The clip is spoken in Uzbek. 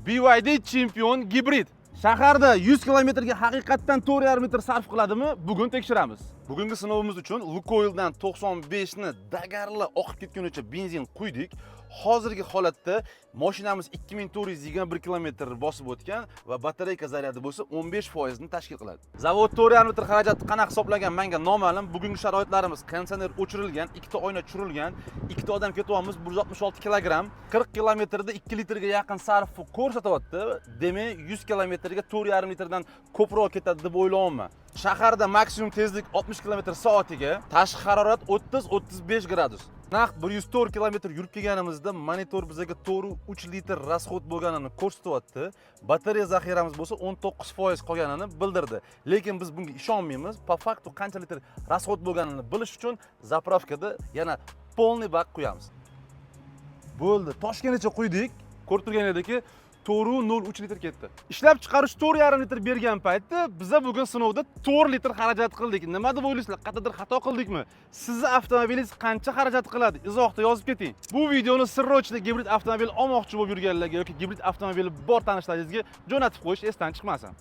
BYD chempion gibrid. Shaharda 100 kilometrga haqiqatdan 4,5 litr sarf qiladimi? Bugun tekshiramiz. Bugungi sinovimiz uchun Lukoildan 95 ni dagarli oqib ketgunicha benzin quydik. Hozirgi holatda mashinamiz 2421 kilometr bosib o'tgan va batareyka zaryadi bo'lsa 15% ni tashkil qiladi. Zavod 4,5 litr xarajatni qanaqa hisoblagan menga noma'lum. Bugungi sharoitlarimiz konditsioner o'chirilgan, ikkita oyna tushirilgan, ikkita odam ketyapmiz, 166 kilogramm, 40 kilometrda 2 litrga yaqin sarfni ko'rsatyapti. Demak, 100 kilometrga 4,5 litrdan ko'proq ketadi deb o'ylayapman. Shaharda maksimum tezlik 60 km/soatiga, tashqi harorat 30-35 gradus. Naq 104 km yurib kelganimizda monitor bizga 4-3 litr rasxod bo'lganini ko'rsatyapti. Batareya zaxiramiz bo'lsa 19% qolganini bildirdi. Lekin biz bunga ishonmaymiz. Po faktu qancha litr rasxod bo'lganini bilish uchun zapravkada yana polniy bak quyamiz. Bo'ldi. Toshkentgacha quydik. Ko'rib turganinglardek 4,03 litr ketdi. Ishlab chiqarish 4,5 litr bergan paytda biza bugun sinovda 4 litr xarajat qildik. Nima deb o'ylaysizlar? Qattiqdir xato qildikmi? Sizning avtomobilingiz qancha xarajat qiladi? Izohda yozib keting. Bu videoni sirrochida gibrid avtomobil olmoqchi bo'lib yurganlarga yoki gibrid avtomobili bor tanishlaringizga jo'natib qo'yish esdan chiqmasin.